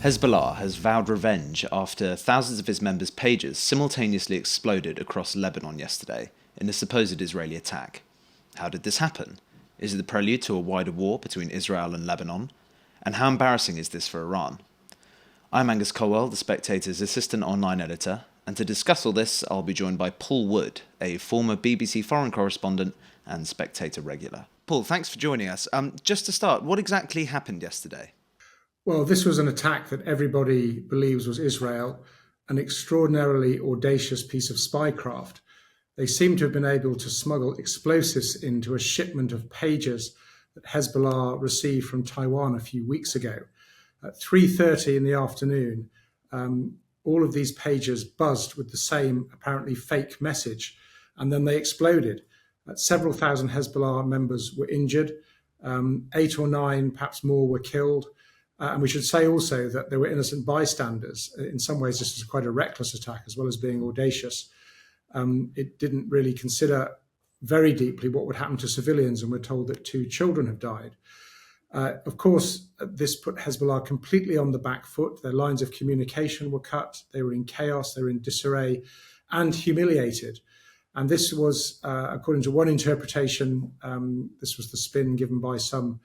Hezbollah has vowed revenge after thousands of its members' pages simultaneously exploded across Lebanon yesterday in a supposed Israeli attack. How did this happen? Is it the prelude to a wider war between Israel and Lebanon? And how embarrassing is this for Iran? I'm Angus Colwell, the Spectator's assistant online editor, and to discuss all this, I'll be joined by Paul Wood, a former BBC foreign correspondent and Spectator regular. Paul, thanks for joining us. Just to start, what exactly happened yesterday? Well, this was an attack that everybody believes was Israel, an extraordinarily audacious piece of spycraft. They seem to have been able to smuggle explosives into a shipment of pages that Hezbollah received from Taiwan a few weeks ago. At 3:30 in the afternoon, all of these pages buzzed with the same apparently fake message, and then they exploded. Several thousand Hezbollah members were injured, 8 or 9, perhaps more, were killed. And we should say also that there were innocent bystanders. In some ways, this was quite a reckless attack as well as being audacious. It didn't really consider very deeply what would happen to civilians, and we're told that 2 children have died. Of course, this put Hezbollah completely on the back foot. Their lines of communication were cut. They were in chaos. They were in disarray and humiliated. And this was, according to one interpretation, this was the spin given by some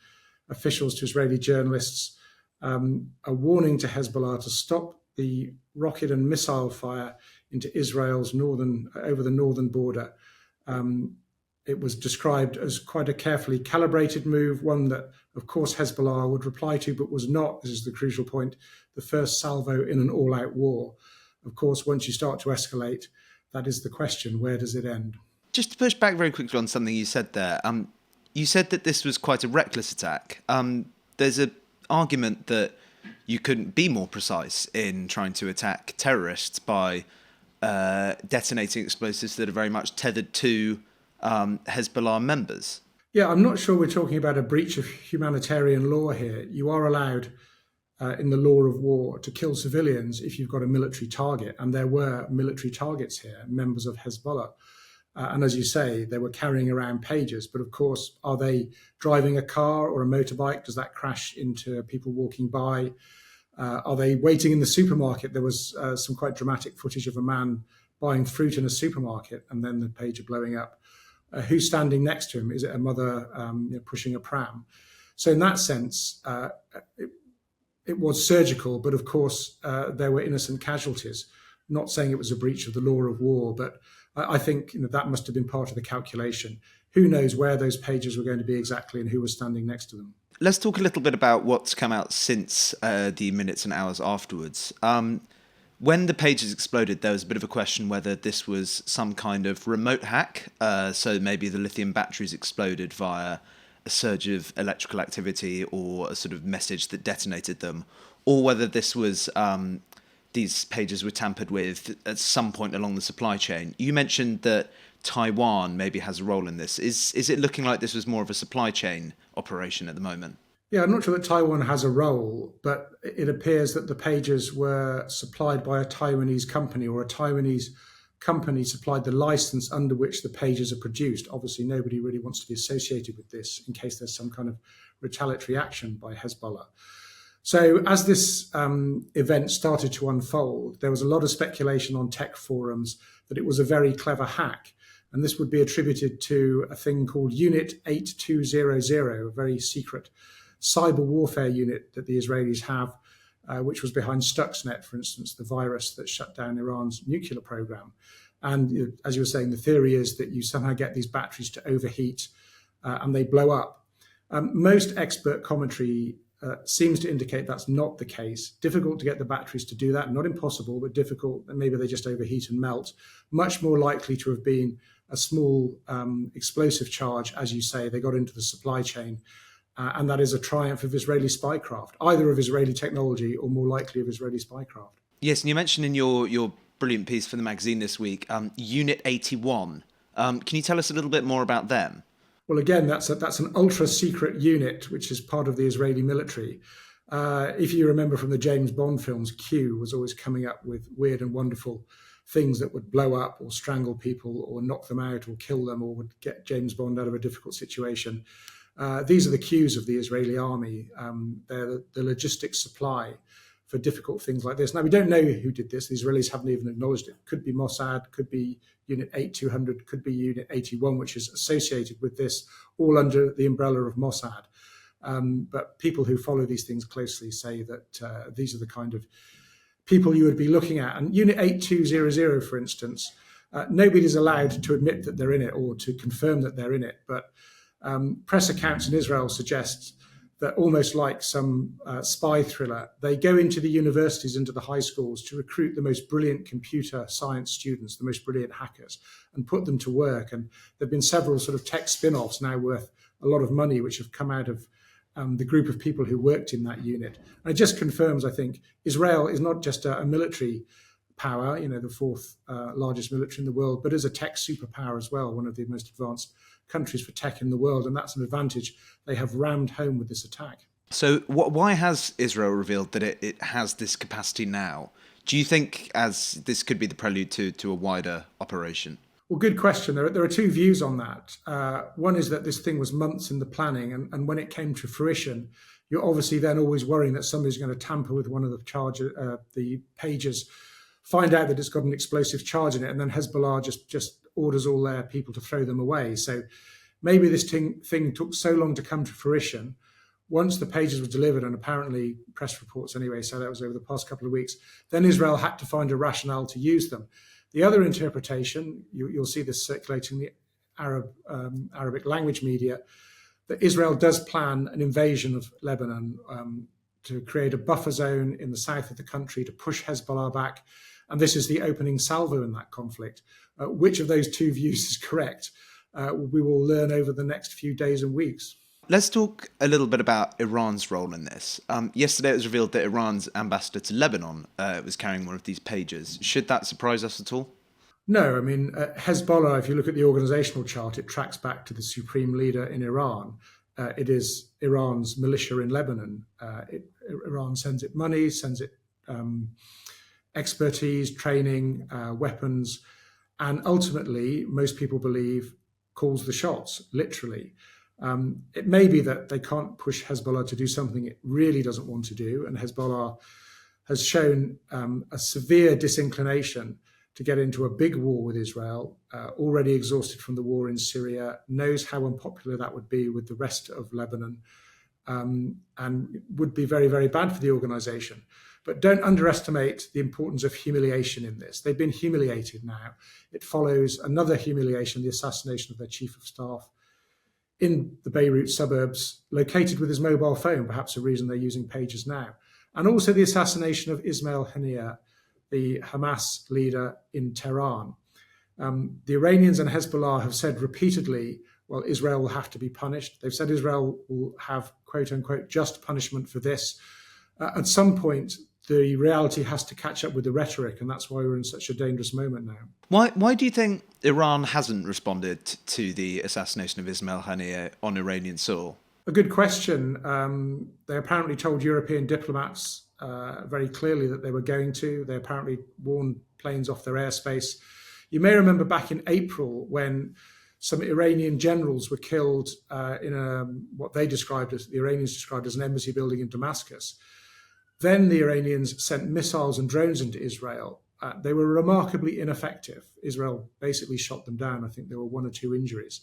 officials to Israeli journalists, a warning to Hezbollah to stop the rocket and missile fire into Israel's over the northern border. It was described as quite a carefully calibrated move, one that, of course, Hezbollah would reply to, but was not, this is the crucial point, the first salvo in an all-out war. Of course, once you start to escalate, that is the question: where does it end? Just to push back very quickly on something you said there, you said that this was quite a reckless attack. There's an argument that you couldn't be more precise in trying to attack terrorists by detonating explosives that are very much tethered to Hezbollah members. Yeah, I'm not sure we're talking about a breach of humanitarian law here. You are allowed in the law of war to kill civilians if you've got a military target, and there were military targets here, members of Hezbollah. And as you say, they were carrying around pages. But of course, are they driving a car or a motorbike? Does that crash into people walking by? Are they waiting in the supermarket? There was some quite dramatic footage of a man buying fruit in a supermarket and then the page blowing up. Who's standing next to him? Is it a mother pushing a pram? So in that sense, it was surgical, but of course, there were innocent casualties. Not saying it was a breach of the law of war, but I think that must have been part of the calculation. Who knows where those pages were going to be exactly and who was standing next to them. Let's talk a little bit about what's come out since the minutes and hours afterwards. When the pages exploded, there was a bit of a question whether this was some kind of remote hack. So maybe the lithium batteries exploded via a surge of electrical activity or a sort of message that detonated them, or whether this was these pages were tampered with at some point along the supply chain. You mentioned that Taiwan maybe has a role in this. Is it looking like this was more of a supply chain operation at the moment? Yeah, I'm not sure that Taiwan has a role, but it appears that the pages were supplied by a Taiwanese company, or a Taiwanese company supplied the license under which the pages are produced. Obviously, nobody really wants to be associated with this in case there's some kind of retaliatory action by Hezbollah. So as this event started to unfold, there was a lot of speculation on tech forums that it was a very clever hack. And this would be attributed to a thing called Unit 8200, a very secret cyber warfare unit that the Israelis have, which was behind Stuxnet, for instance, the virus that shut down Iran's nuclear program. And as you were saying, the theory is that you somehow get these batteries to overheat and they blow up. Most expert commentary seems to indicate that's not the case. Difficult to get the batteries to do that. Not impossible, but difficult. And maybe they just overheat and melt. Much more likely to have been a small explosive charge, as you say. They got into the supply chain. And that is a triumph of Israeli spycraft, either of Israeli technology or more likely of Israeli spycraft. Yes, and you mentioned in your brilliant piece for the magazine this week, Unit 81. Can you tell us a little bit more about them? Well, again, that's an ultra-secret unit, which is part of the Israeli military. If you remember from the James Bond films, Q was always coming up with weird and wonderful things that would blow up or strangle people or knock them out or kill them or would get James Bond out of a difficult situation. These are the Qs of the Israeli army. They're the logistics supply for difficult things like this. Now, we don't know who did this. The Israelis haven't even acknowledged it. Could be Mossad, could be Unit 8200, could be Unit 81, which is associated with this, all under the umbrella of Mossad. But people who follow these things closely say that these are the kind of people you would be looking at. And Unit 8200, for instance, nobody's allowed to admit that they're in it or to confirm that they're in it. But press accounts in Israel suggest that, almost like some spy thriller, they go into the universities, into the high schools to recruit the most brilliant computer science students, the most brilliant hackers, and put them to work. And there have been several sort of tech spin-offs now worth a lot of money, which have come out of the group of people who worked in that unit. And it just confirms, I think, Israel is not just a military power, the fourth largest military in the world, but is a tech superpower as well, one of the most advanced countries for tech in the world. And that's an advantage they have rammed home with this attack. So why has Israel revealed that it has this capacity now? Do you think as this could be the prelude to a wider operation? Well, good question. There are two views on that. One is that this thing was months in the planning, and when it came to fruition, you're obviously then always worrying that somebody's going to tamper with one of the pages, find out that it's got an explosive charge in it, and then Hezbollah just orders all their people to throw them away. So maybe this thing took so long to come to fruition. Once the pages were delivered, and apparently press reports anyway, so that was over the past couple of weeks, then Israel had to find a rationale to use them. The other interpretation, you'll see this circulating in the Arabic language media, that Israel does plan an invasion of Lebanon to create a buffer zone in the south of the country to push Hezbollah back. And this is the opening salvo in that conflict. Which of those two views is correct? We will learn over the next few days and weeks. Let's talk a little bit about Iran's role in this. Yesterday it was revealed that Iran's ambassador to Lebanon was carrying one of these pages. Should that surprise us at all? No, I mean, Hezbollah, if you look at the organizational chart, it tracks back to the supreme leader in Iran. It is Iran's militia in Lebanon. Iran sends it money, sends it expertise, training, weapons, and ultimately, most people believe, calls the shots, literally. It may be that they can't push Hezbollah to do something it really doesn't want to do, and Hezbollah has shown a severe disinclination to get into a big war with Israel, already exhausted from the war in Syria, knows how unpopular that would be with the rest of Lebanon, and would be very, very bad for the organization. But don't underestimate the importance of humiliation in this. They've been humiliated now. It follows another humiliation, the assassination of their chief of staff in the Beirut suburbs, located with his mobile phone, perhaps a reason they're using pages now. And also the assassination of Ismail Haniyeh, the Hamas leader in Tehran. The Iranians and Hezbollah have said repeatedly, well, Israel will have to be punished. They've said Israel will have, quote unquote, just punishment for this. At some point, the reality has to catch up with the rhetoric, and that's why we're in such a dangerous moment now. Why do you think Iran hasn't responded to the assassination of Ismail Haniyeh on Iranian soil? A good question. They apparently told European diplomats very clearly that they were going to. They apparently warned planes off their airspace. You may remember back in April when some Iranian generals were killed in what the Iranians described as an embassy building in Damascus. Then the Iranians sent missiles and drones into Israel. They were remarkably ineffective. Israel basically shot them down. I think there were one or two injuries.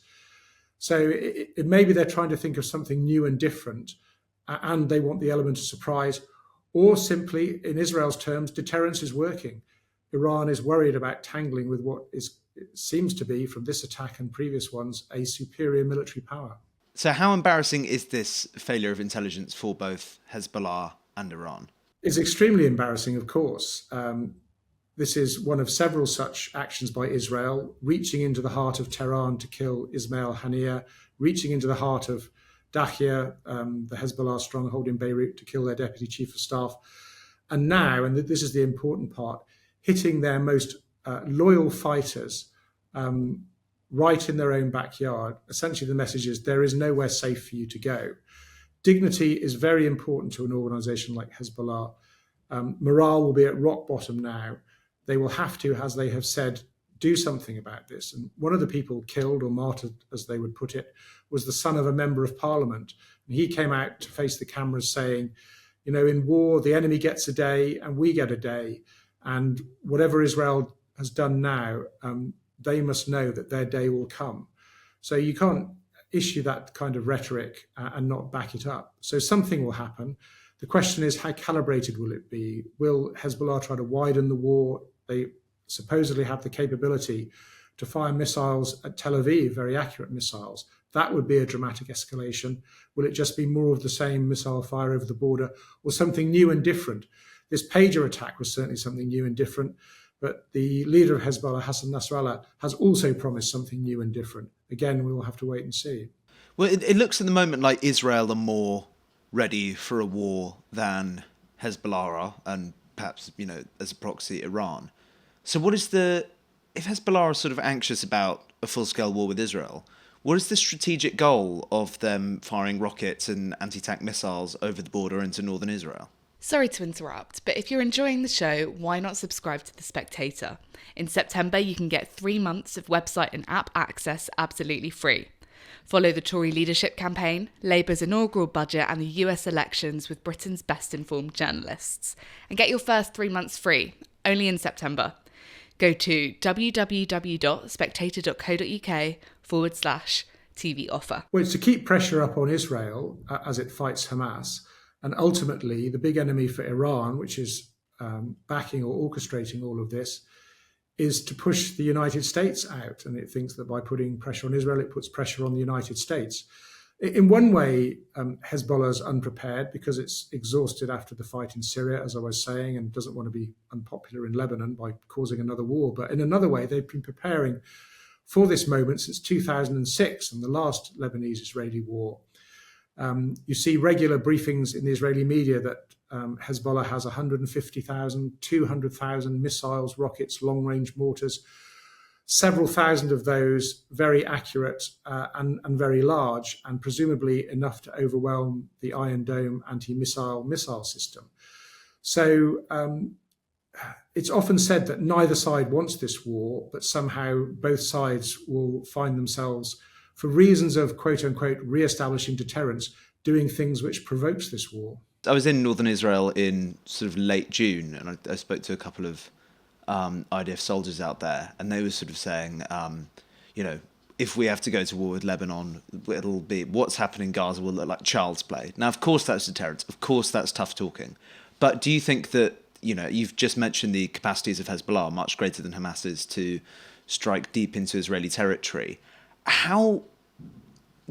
So it maybe they're trying to think of something new and different, and they want the element of surprise, or simply, in Israel's terms, deterrence is working. Iran is worried about tangling with what it seems to be, from this attack and previous ones, a superior military power. So how embarrassing is this failure of intelligence for both Hezbollah and Iran? It's extremely embarrassing, of course. This is one of several such actions by Israel, reaching into the heart of Tehran to kill Ismail Haniyeh, reaching into the heart of Dahia, the Hezbollah stronghold in Beirut, to kill their deputy chief of staff. And now, and this is the important part, hitting their most loyal fighters right in their own backyard. Essentially, the message is there is nowhere safe for you to go. Dignity is very important to an organization like Hezbollah. Morale will be at rock bottom now. They will have to, as they have said, do something about this. And one of the people killed, or martyred, as they would put it, was the son of a member of parliament. And he came out to face the cameras saying, In war, the enemy gets a day and we get a day. And whatever Israel has done now, they must know that their day will come. So you can't issue that kind of rhetoric and not back it up. So something will happen. The question is, how calibrated will it be? Will Hezbollah try to widen the war? They supposedly have the capability to fire missiles at Tel Aviv, very accurate missiles. That would be a dramatic escalation. Will it just be more of the same missile fire over the border, or something new and different? This pager attack was certainly something new and different, but the leader of Hezbollah, Hassan Nasrallah, has also promised something new and different. Again, we will have to wait and see. Well, it looks at the moment like Israel are more ready for a war than Hezbollah are, and perhaps, as a proxy, Iran. So if Hezbollah are sort of anxious about a full-scale war with Israel, what is the strategic goal of them firing rockets and anti-tank missiles over the border into northern Israel? Sorry to interrupt, but if you're enjoying the show, why not subscribe to The Spectator? In September, you can get 3 months of website and app access absolutely free. Follow the Tory leadership campaign, Labour's inaugural budget and the US elections with Britain's best informed journalists. And get your first 3 months free, only in September. Go to www.spectator.co.uk/TV offer. Well, it's to keep pressure up on Israel as it fights Hamas. And ultimately, the big enemy for Iran, which is backing or orchestrating all of this, is to push the United States out. And it thinks that by putting pressure on Israel, it puts pressure on the United States. In one way, Hezbollah is unprepared because it's exhausted after the fight in Syria, as I was saying, and doesn't want to be unpopular in Lebanon by causing another war. But in another way, they've been preparing for this moment since 2006 and the last Lebanese-Israeli war. You see regular briefings in the Israeli media that Hezbollah has 150,000, 200,000 missiles, rockets, long-range mortars, several thousand of those very accurate and very large, and presumably enough to overwhelm the Iron Dome anti-missile system. So it's often said that neither side wants this war, but somehow both sides will find themselves, for reasons of quote-unquote re-establishing deterrence, doing things which provokes this war. I was in northern Israel in sort of late June, and I spoke to a couple of IDF soldiers out there, and they were sort of saying, if we have to go to war with Lebanon, it'll be what's happening in Gaza will look like child's play. Now, of course, that's deterrence. Of course, that's tough talking. But do you think that, you've just mentioned the capacities of Hezbollah, much greater than Hamas's, to strike deep into Israeli territory?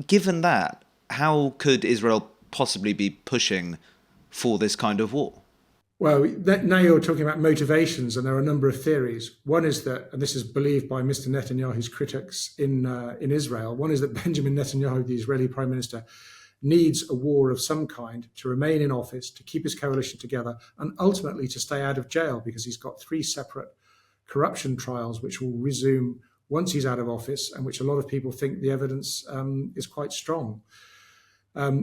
Given that, how could Israel possibly be pushing for this kind of war? Well, now you're talking about motivations, and there are a number of theories. One is that, and this is believed by Mr. Netanyahu's critics in Israel, one is that Benjamin Netanyahu, the Israeli Prime Minister, needs a war of some kind to remain in office, to keep his coalition together, and ultimately to stay out of jail, because he's got 3 separate corruption trials which will resume once he's out of office, and which a lot of people think the evidence is quite strong.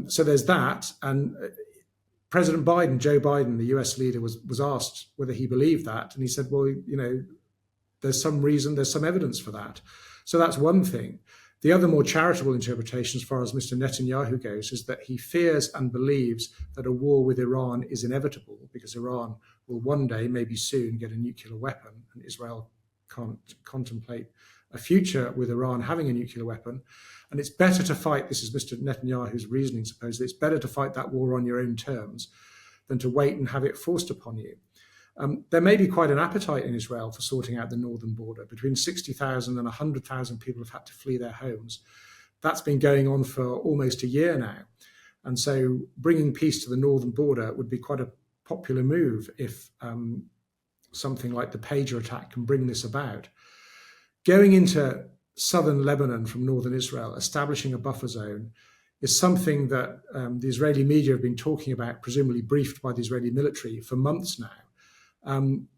So there's that. And President Biden, Joe Biden, the US leader, was asked whether he believed that. And he said, well, there's some reason, there's some evidence for that. So that's one thing. The other more charitable interpretation, as far as Mr. Netanyahu goes, is that he fears and believes that a war with Iran is inevitable, because Iran will one day, maybe soon, get a nuclear weapon, and Israel can't contemplate a future with Iran having a nuclear weapon. And it's better to fight, this is Mr. Netanyahu's reasoning supposedly, it's better to fight that war on your own terms than to wait and have it forced upon you. There may be quite an appetite in Israel for sorting out the northern border. Between 60,000 and 100,000 people have had to flee their homes. That's been going on for almost a year now. And so bringing peace to the northern border would be quite a popular move if something like the pager attack can bring this about. Going into southern Lebanon from northern Israel, establishing a buffer zone, is something that the Israeli media have been talking about, presumably briefed by the Israeli military, for months now.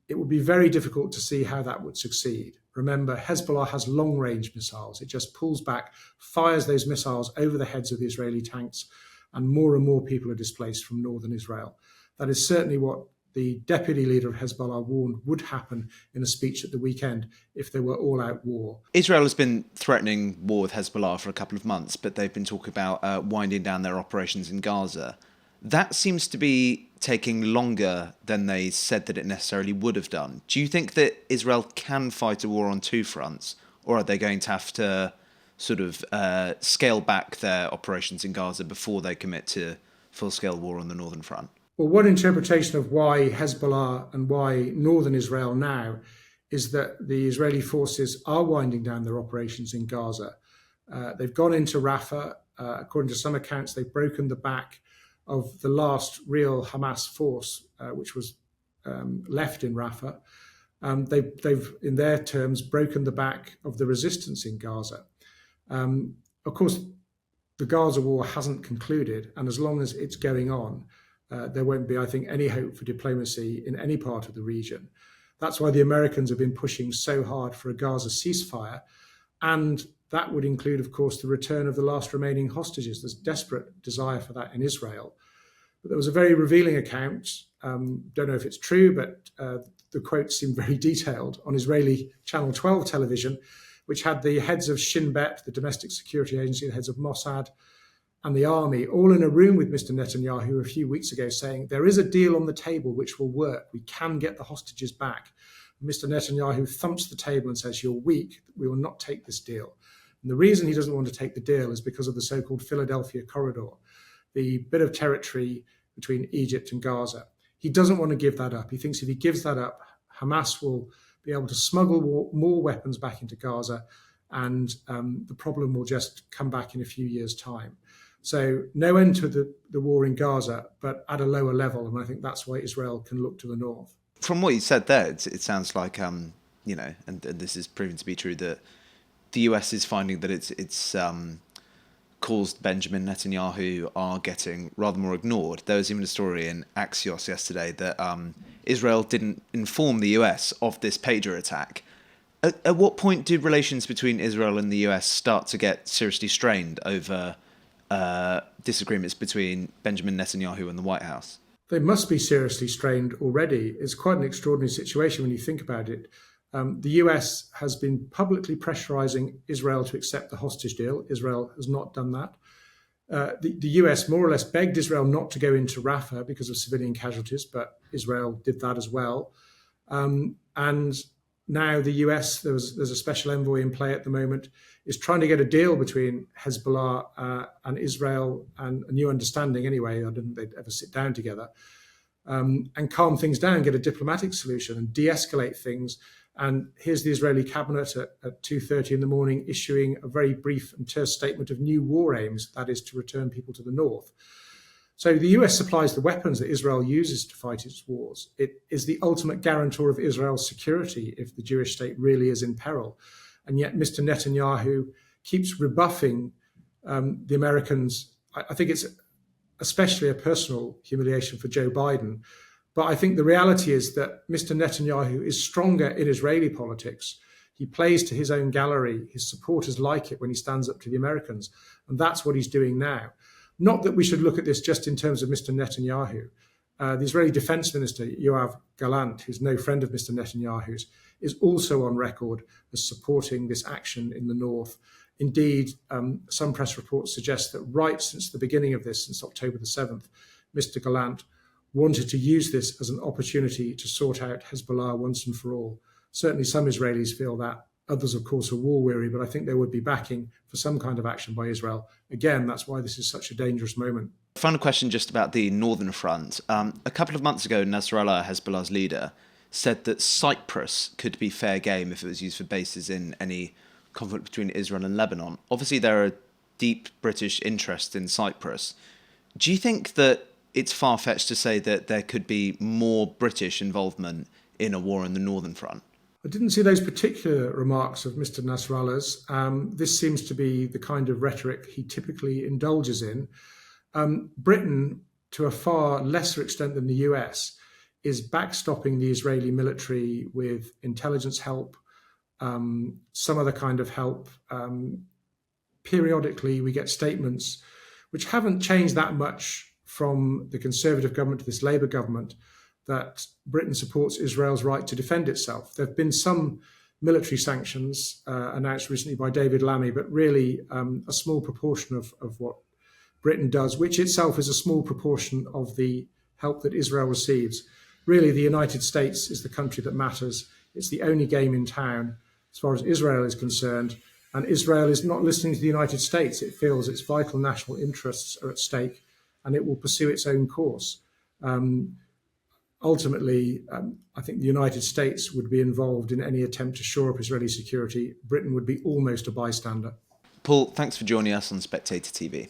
It would be very difficult to see how that would succeed. Remember, Hezbollah has long-range missiles. It just pulls back, fires those missiles over the heads of the Israeli tanks, and more people are displaced from northern Israel. That is certainly what the deputy leader of Hezbollah warned would happen in a speech at the weekend if there were all-out war. Israel has been threatening war with Hezbollah for a couple of months, but they've been talking about winding down their operations in Gaza. That seems to be taking longer than they said that it necessarily would have done. Do you think that Israel can fight a war on two fronts, or are they going to have to sort of scale back their operations in Gaza before they commit to full-scale war on the northern front? Well, one interpretation of why Hezbollah and why northern Israel now is that the Israeli forces are winding down their operations in Gaza. They've gone into Rafah. According to some accounts, they've broken the back of the last real Hamas force, which was left in Rafah. They've, in their terms, broken the back of the resistance in Gaza. Of course, the Gaza war hasn't concluded, and as long as it's going on, there won't be, I think, any hope for diplomacy in any part of the region. That's why the Americans have been pushing so hard for a Gaza ceasefire, and that would include, of course, the return of the last remaining hostages. There's desperate desire for that in Israel. But there was a very revealing account, don't know if it's true, but the quotes seem very detailed, on Israeli Channel 12 television, which had the heads of Shin Bet, the domestic security agency, the heads of Mossad and the army, all in a room with Mr. Netanyahu a few weeks ago saying, there is a deal on the table which will work. We can get the hostages back. And Mr. Netanyahu thumps the table and says, you're weak. We will not take this deal. And the reason he doesn't want to take the deal is because of the so-called Philadelphia corridor, the bit of territory between Egypt and Gaza. He doesn't want to give that up. He thinks if he gives that up, Hamas will be able to smuggle more weapons back into Gaza, and the problem will just come back in a few years' time. So no end to the war in Gaza, but at a lower level. And I think that's why Israel can look to the north. From what you said there, it sounds like, and this is proven to be true, that the US is finding that it's caused Benjamin Netanyahu are getting rather more ignored. There was even a story in Axios yesterday that Israel didn't inform the US of this pager attack. At what point do relations between Israel and the US start to get seriously strained over disagreements between Benjamin Netanyahu and the White House? They must be seriously strained already. It's quite an extraordinary situation when you think about it. The US has been publicly pressurizing Israel to accept the hostage deal. Israel has not done that. The US more or less begged Israel not to go into Rafah because of civilian casualties, but Israel did that as well. And now the US, there's a special envoy in play at the moment, is trying to get a deal between Hezbollah and Israel, and a new understanding anyway. I didn't think they'd ever sit down together, and calm things down, get a diplomatic solution and de-escalate things. And here's the Israeli cabinet at 2:30 in the morning issuing a very brief and terse statement of new war aims, that is to return people to the north. So the US supplies the weapons that Israel uses to fight its wars. It is the ultimate guarantor of Israel's security if the Jewish state really is in peril. And yet Mr. Netanyahu keeps rebuffing the Americans. I think it's especially a personal humiliation for Joe Biden. But I think the reality is that Mr. Netanyahu is stronger in Israeli politics. He plays to his own gallery. His supporters like it when he stands up to the Americans. And that's what he's doing now. Not that we should look at this just in terms of Mr. Netanyahu. The Israeli Defense Minister, Yoav Gallant, who's no friend of Mr. Netanyahu's, is also on record as supporting this action in the north. Indeed, some press reports suggest that right since the beginning of this, since October the 7th, Mr. Gallant wanted to use this as an opportunity to sort out Hezbollah once and for all. Certainly some Israelis feel that. Others, of course, are war weary, but I think there would be backing for some kind of action by Israel. Again, that's why this is such a dangerous moment. Final question just about the northern front. A couple of months ago, Nasrallah, Hezbollah's leader, said that Cyprus could be fair game if it was used for bases in any conflict between Israel and Lebanon. Obviously, there are deep British interests in Cyprus. Do you think that it's far-fetched to say that there could be more British involvement in a war in the northern front? I didn't see those particular remarks of Mr. Nasrallah's. This seems to be the kind of rhetoric he typically indulges in. Britain, to a far lesser extent than the US, is backstopping the Israeli military with intelligence help, some other kind of help. Periodically, we get statements which haven't changed that much from the Conservative government to this Labour government, that Britain supports Israel's right to defend itself. There have been some military sanctions announced recently by David Lammy, but really a small proportion of what Britain does, which itself is a small proportion of the help that Israel receives. Really, the United States is the country that matters. It's the only game in town as far as Israel is concerned. And Israel is not listening to the United States. It feels its vital national interests are at stake, and it will pursue its own course. Ultimately, I think the United States would be involved in any attempt to shore up Israeli security. Britain would be almost a bystander. Paul, thanks for joining us on Spectator TV.